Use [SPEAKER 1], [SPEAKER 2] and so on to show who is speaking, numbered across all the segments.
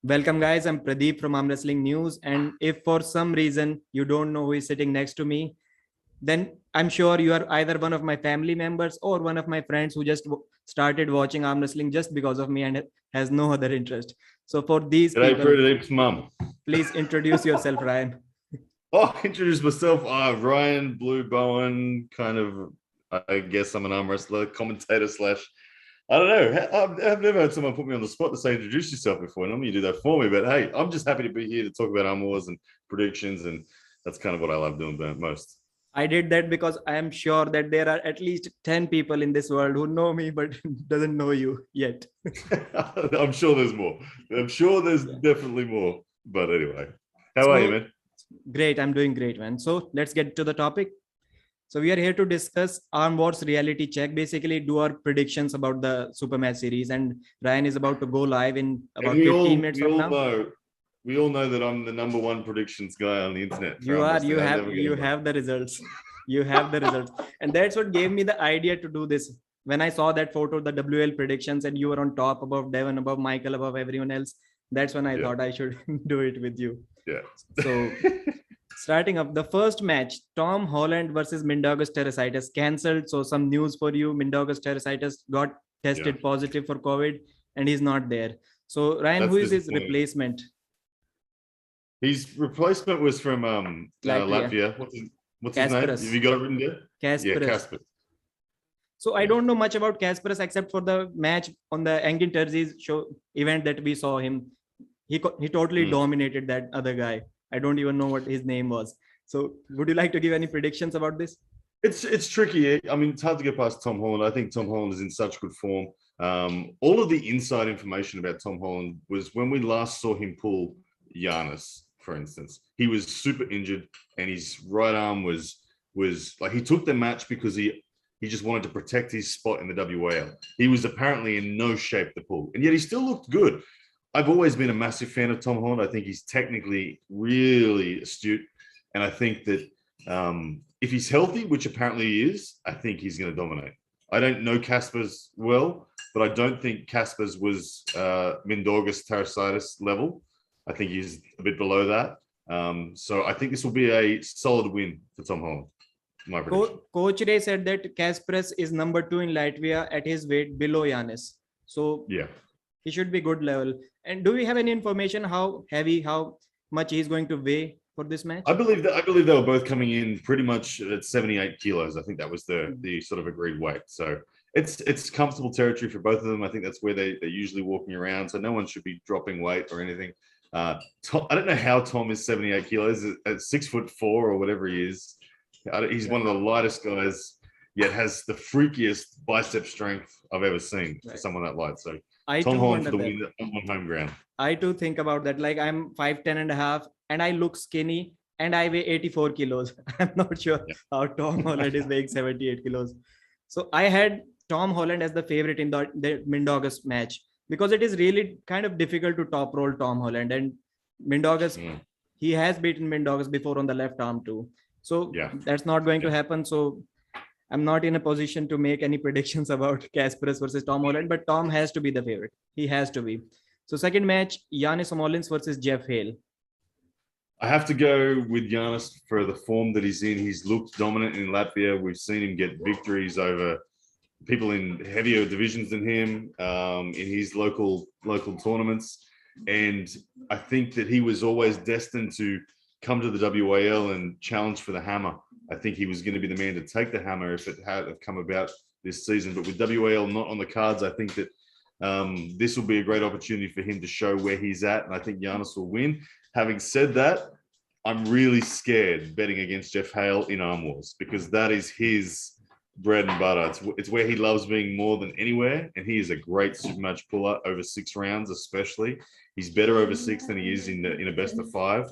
[SPEAKER 1] Welcome, guys. I'm Pradeep from Arm Wrestling News. And if for some reason you don't know who is sitting next to me, then I'm sure you are either one of my family members or one of my friends who just started watching arm wrestling just because of me and has no other interest. So for these
[SPEAKER 2] G'day,
[SPEAKER 1] people,
[SPEAKER 2] Pradeep's mum.
[SPEAKER 1] please introduce yourself, Ryan.
[SPEAKER 2] Introduce myself. Ryan Blue Bowen, kind of, I guess I'm an arm wrestler, commentator slash, I don't know. I've never had someone put me on the spot to say introduce yourself before. Normally you do that for me, but hey, I'm just happy to be here to talk about Arm Wars and predictions, and that's kind of what I love doing most.
[SPEAKER 1] I did that because I am sure that there are at least 10 people in this world who know me but doesn't know you yet.
[SPEAKER 2] I'm sure there's more. I'm sure there's definitely more. But anyway, how are you, man?
[SPEAKER 1] Great. I'm doing great, man. So let's get to the topic. So we are here to discuss ARMWARS Reality Check, basically do our predictions about the Super Match series. And Ryan is about to go live in about 15 minutes from now.
[SPEAKER 2] We all know that I'm the #1 predictions guy on the internet.
[SPEAKER 1] You have the results. You have the results. And that's what gave me the idea to do this. When I saw that photo, the WL predictions, and you were on top above Devon, above Michael, above everyone else. That's when I thought I should do it with you.
[SPEAKER 2] Yeah.
[SPEAKER 1] So starting up, the first match, Tom Holland versus Mindaugas Teresitis cancelled. So some news for you. Mindaugas Teresitis got tested positive for COVID and he's not there. So Ryan, who is his replacement?
[SPEAKER 2] His replacement was from Latvia. What's his name? Have you got it written there?
[SPEAKER 1] Caspars.
[SPEAKER 2] Yeah, Caspars.
[SPEAKER 1] So I don't know much about Caspars except for the match on the Engin Terzi's show event that we saw him. He totally dominated that other guy. I don't even know what his name was. So would you like to give any predictions about this?
[SPEAKER 2] It's tricky. I mean, it's hard to get past Tom Holland. I think Tom Holland is in such good form. All of the inside information about Tom Holland was when we last saw him pull Giannis, for instance. He was super injured and his right arm was like, he took the match because he just wanted to protect his spot in the WAL. He was apparently in no shape to pull, and yet he still looked good. I've always been a massive fan of Tom Holland. I think he's technically really astute. And I think that if he's healthy, which apparently he is, I think he's going to dominate. I don't know Caspars well, but I don't think Caspars was Mindaugas Teresitis level. I think he's a bit below that. So I think this will be a solid win for Tom Holland. My prediction.
[SPEAKER 1] Coach Ray said that Caspars is #2 in Latvia at his weight below Giannis. So yeah, he should be good level. And do we have any information how heavy, how much he's going to weigh for this match?
[SPEAKER 2] I believe they were both coming in pretty much at 78 kilos. I think that was the sort of agreed weight. So it's comfortable territory for both of them. I think that's where they're usually walking around. So no one should be dropping weight or anything. I don't know how Tom is 78 kilos at 6'4" or whatever he is. He's one of the lightest guys, yet has the freakiest bicep strength I've ever seen for someone that light. So Tom Holland for the win on home ground.
[SPEAKER 1] I too think about that. Like I'm 5'10" and a half, and I look skinny, and I weigh 84 kilos. I'm not sure how Tom Holland is weighing 78 kilos. So I had Tom Holland as the favorite in the Mindaugas match because it is really kind of difficult to top roll Tom Holland, and Mindaugas, he has beaten Mindaugas before on the left arm too. So that's not going to happen. So I'm not in a position to make any predictions about Caspars versus Tom Holland, but Tom has to be the favorite. He has to be. So second match, Janis Amolins versus Geoff Hale.
[SPEAKER 2] I have to go with Giannis for the form that he's in. He's looked dominant in Latvia. We've seen him get victories over people in heavier divisions than him in his local tournaments. And I think that he was always destined to come to the WAL and challenge for the hammer. I think he was going to be the man to take the hammer if it had come about this season. But with WAL not on the cards, I think that this will be a great opportunity for him to show where he's at. And I think Giannis will win. Having said that, I'm really scared betting against Geoff Hale in Arm Wars because that is his bread and butter. It's where he loves being more than anywhere. And he is a great super match puller over 6 rounds, especially. He's better over 6 than he is in a best of 5.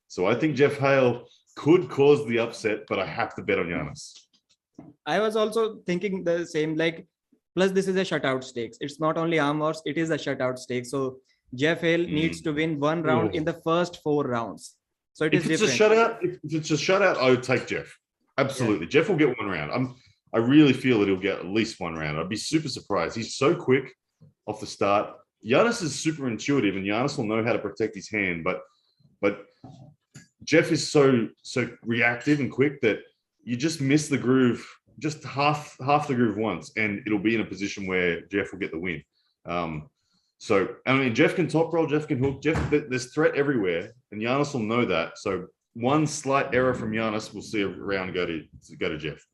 [SPEAKER 2] So I think Geoff Hale could cause the upset, but I have to bet on Giannis.
[SPEAKER 1] I was also thinking the same, like, plus this is a shutout stakes. It's not only Arm Wars, it is a shutout stakes. So Geoff Hale needs to win 1 round in the first 4 rounds. So it is different.
[SPEAKER 2] If it's a shutout, I would take Geoff. Absolutely. Geoff will get 1 round. I really feel that he'll get at least 1 round. I'd be super surprised. He's so quick off the start. Giannis is super intuitive, and Giannis will know how to protect his hand, but Geoff is so reactive and quick that you just miss the groove, just half the groove once, and it'll be in a position where Geoff will get the win. So I mean, Geoff can top roll, Geoff can hook, there's threat everywhere, and Giannis will know that. So one slight error from Giannis, we'll see a round go to Geoff.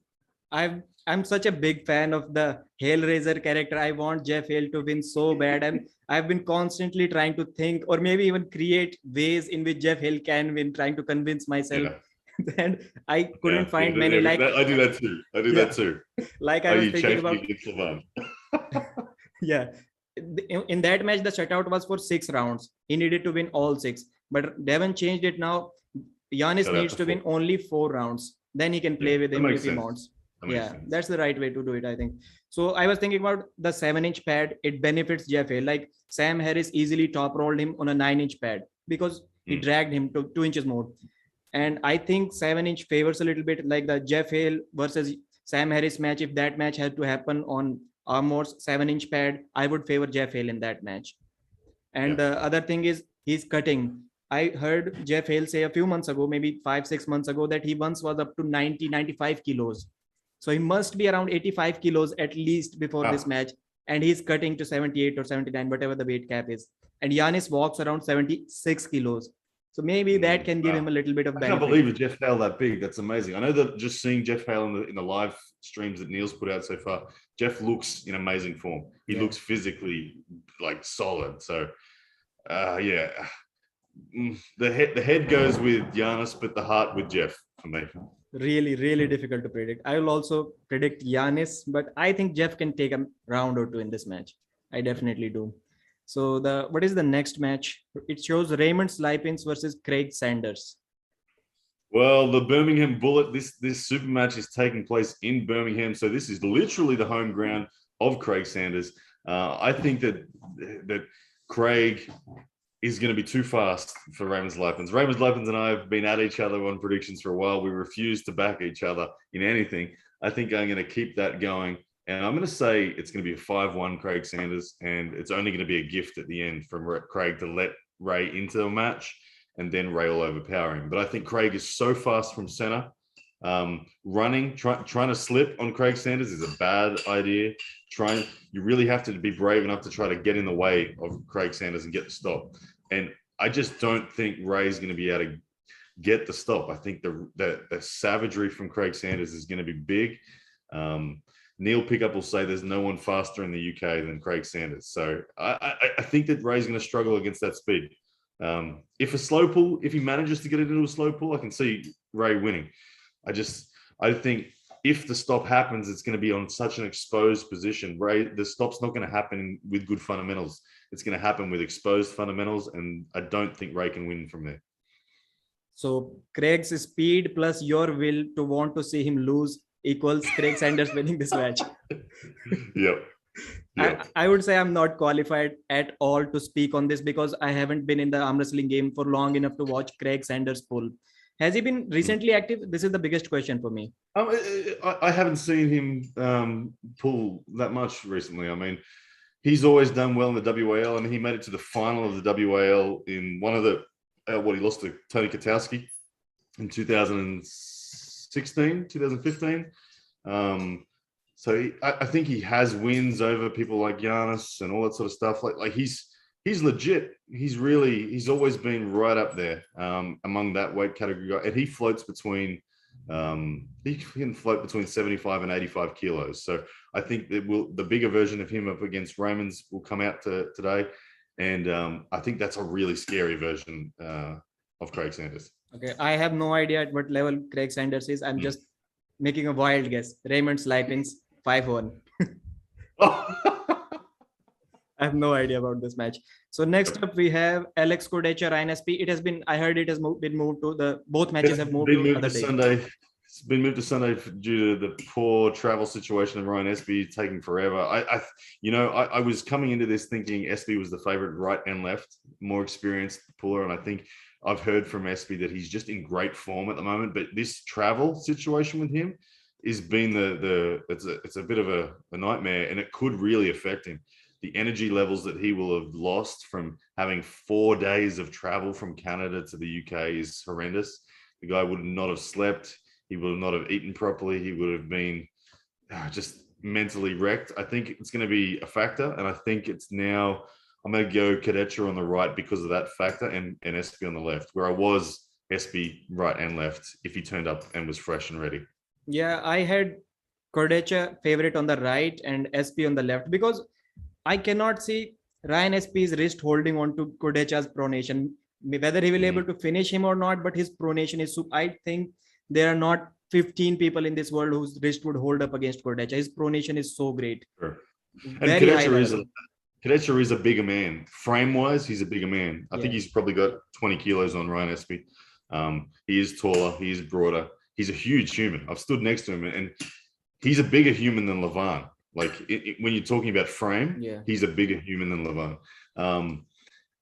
[SPEAKER 1] I'm such a big fan of the Hellraiser character. I want Geoff Hale to win so bad. I've been constantly trying to think or maybe even create ways in which Geoff Hale can win, trying to convince myself. Yeah. And I couldn't find many.
[SPEAKER 2] Like I do that too. That too.
[SPEAKER 1] Like I was thinking about. Yeah. In that match, the shutout was for 6 rounds. He needed to win all 6. But Devon changed it now. Giannis needs to win only 4 rounds. Then he can play with him if he wants. Yeah, that's the right way to do it, I think. So I was thinking about the 7-inch pad. It benefits Geoff Hale. Like Sam Harris easily top rolled him on a 9-inch pad because he dragged him to 2 inches more. And I think 7-inch favors a little bit, like the Geoff Hale versus Sam Harris match. If that match had to happen on ARMWARS 7-inch pad, I would favor Geoff Hale in that match. And the other thing is he's cutting. I heard Geoff Hale say a few months ago, maybe 5-6 months ago, that he once was up to 90-95 kilos. So he must be around 85 kilos at least before this match. And he's cutting to 78 or 79, whatever the weight cap is. And Giannis walks around 76 kilos. So maybe that can give him a little bit of benefit.
[SPEAKER 2] I can't believe Geoff Hale that big. That's amazing. I know that just seeing Geoff Hale in the live streams that Neil's put out so far, Geoff looks in amazing form. He looks physically like solid. So the head goes with Giannis, but the heart with Geoff for me.
[SPEAKER 1] Really, really difficult to predict. I will also predict Giannis, but I think Geoff can take a round or 2 in this match. I definitely do. So what is the next match? It shows Raymond Slypins versus Craig Sanders.
[SPEAKER 2] Well, the Birmingham Bullet, this super match is taking place in Birmingham. So this is literally the home ground of Craig Sanders. I think that Craig is going to be too fast for Raymond Slypins. Raymond Slypins and I have been at each other on predictions for a while. We refuse to back each other in anything. I think I'm going to keep that going. And I'm going to say it's going to be a 5-1 Craig Sanders. And it's only going to be a gift at the end from Craig to let Ray into the match. And then Ray will overpower him. But I think Craig is so fast from center. Trying to slip on Craig Sanders is a bad idea. You really have to be brave enough to try to get in the way of Craig Sanders and get the stop. And I just don't think Ray's going to be able to get the stop. I think the savagery from Craig Sanders is going to be big. Neil Pickup will say there's no one faster in the UK than Craig Sanders. So I think that Ray's going to struggle against that speed. If he manages to get it into a slow pull, I can see Ray winning. I think if the stop happens, it's going to be on such an exposed position. Ray, the stop's not going to happen with good fundamentals. It's going to happen with exposed fundamentals, and I don't think Ray can win from there.
[SPEAKER 1] So Craig's speed plus your will to want to see him lose equals Craig Sanders winning this match.
[SPEAKER 2] Yep.
[SPEAKER 1] I would say I'm not qualified at all to speak on this because I haven't been in the arm wrestling game for long enough to watch Craig Sanders pull. Has he been recently active? This is the biggest question for me.
[SPEAKER 2] I haven't seen him pull that much recently. I mean, he's always done well in the WAL. I mean, he made it to the final of the WAL in one of the, he lost to Tony Katowski in 2016, 2015. So I think he has wins over people like Giannis and all that sort of stuff. Like he's legit. He's always been right up there among that weight category guy. And he floats between, he can float between 75 and 85 kilos. So I think that the bigger version of him up against Raymond's will come out today. And I think that's a really scary version of Craig Sanders. Okay.
[SPEAKER 1] I have no idea at what level Craig Sanders is. I'm just making a wild guess. Raymond Slypins, 5-1. I have no idea about this match. So next up we have Alex Kodecha, Ryan Espy. It has been, I heard it has been moved to both matches have moved to other day.
[SPEAKER 2] Sunday. It's been moved to Sunday due to the poor travel situation of Ryan Espy taking forever. I was coming into this thinking Espy was the favorite right and left, more experienced puller. And I think I've heard from Espy that he's just in great form at the moment, but this travel situation with him has been it's a bit of a nightmare, and it could really affect him. the energy levels that he will have lost from having 4 days of travel from Canada to the UK is horrendous. The guy would not have slept. He would not have eaten properly. He would have been just mentally wrecked. I think it's going to be a factor. And I think it's now, I'm going to go Kodecha on the right because of that factor and Espy on the left, where I was Espy right and left if he turned up and was fresh and ready.
[SPEAKER 1] Yeah, I had Kodecha favorite on the right and Espy on the left because I cannot see Ryan Espy's wrist holding on to Kodecha's pronation. Whether he will able to finish him or not, but his pronation is so. I think there are not 15 people in this world whose wrist would hold up against Kodecha. His pronation is so great.
[SPEAKER 2] Sure. And
[SPEAKER 1] Very high level.
[SPEAKER 2] Kodecha is a bigger man. Frame-wise, he's a bigger man. I think he's probably got 20 kilos on Ryan Espy. He is taller. He is broader. He's a huge human. I've stood next to him, and he's a bigger human than Levan. Like when you're talking about frame, he's a bigger human than Levan.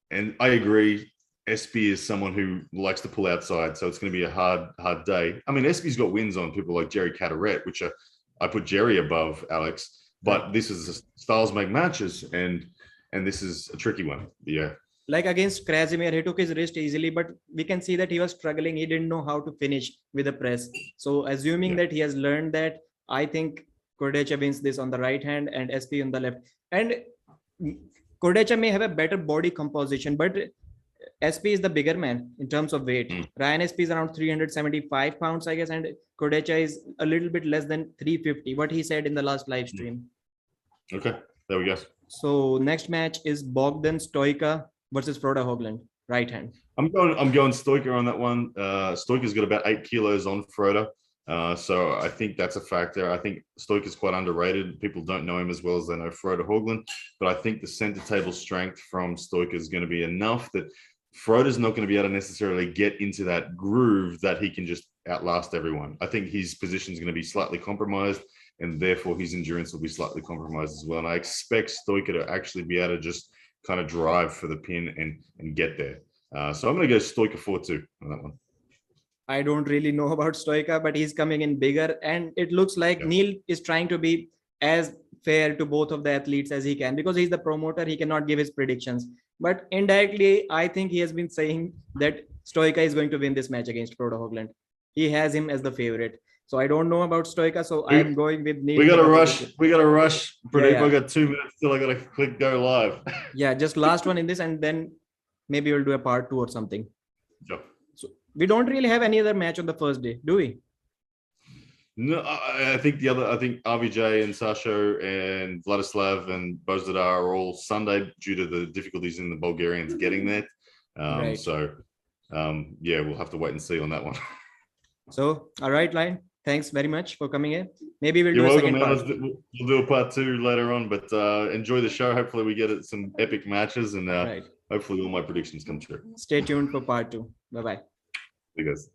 [SPEAKER 2] And I agree. Espy is someone who likes to pull outside, so it's going to be a hard day. I mean, Espy's got wins on people like Jerry Cataret, which I put Jerry above Alex, but this is styles make matches, and this is a tricky one. Yeah.
[SPEAKER 1] Like against Krasimir, he took his wrist easily, but we can see that he was struggling. He didn't know how to finish with the press. So assuming that he has learned that, I think Kodecha wins this on the right hand and Espy on the left. And Kodecha may have a better body composition, but Espy is the bigger man in terms of weight. Ryan Espy is around 375 pounds, I guess, and Kodecha is a little bit less than 350, what he said in the last live stream. Okay,
[SPEAKER 2] there we go.
[SPEAKER 1] So next match is Bogdan Stoica versus Frode Haugland, right hand.
[SPEAKER 2] I'm going Stoica on that one. Stoica's got about 8 kilos on Frode. So I think that's a factor. I think Stoica is quite underrated. People don't know him as well as they know Frode Haugland, but I think the center table strength from Stoica is going to be enough that Frode is not going to be able to necessarily get into that groove that he can just outlast everyone. I think his position is going to be slightly compromised, and therefore his endurance will be slightly compromised as well. And I expect Stoica to actually be able to just kind of drive for the pin and get there. So I'm going to go Stoica 4-2 on that one.
[SPEAKER 1] I don't really know about Stoica, but he's coming in bigger, and it looks like Neil is trying to be as fair to both of the athletes as he can, because he's the promoter. He cannot give his predictions, but indirectly I think he has been saying that Stoica is going to win this match against Frode Haugland. He has him as the favorite, so I don't know about Stoica, so I'm going with Neil.
[SPEAKER 2] We got to rush. I got 2 minutes till I got to click go live.
[SPEAKER 1] Yeah, just last one in this, and then maybe we'll do a part 2 or something.
[SPEAKER 2] Sure.
[SPEAKER 1] So we don't really have any other match on the first day, do we?
[SPEAKER 2] No, I think RVJ and Sasho and Vladislav and Bozdar are all Sunday due to the difficulties in the Bulgarians getting there. So we'll have to wait and see on that one.
[SPEAKER 1] So, all right, Lion. Thanks very much for coming in. Maybe we'll do a second part.
[SPEAKER 2] We'll do a part 2 later on, but enjoy the show. Hopefully we get some epic matches, and hopefully all my predictions come true.
[SPEAKER 1] Stay tuned for part 2. Bye-bye.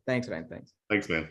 [SPEAKER 2] Thanks,
[SPEAKER 1] Ryan. Thanks.
[SPEAKER 2] Thanks, man.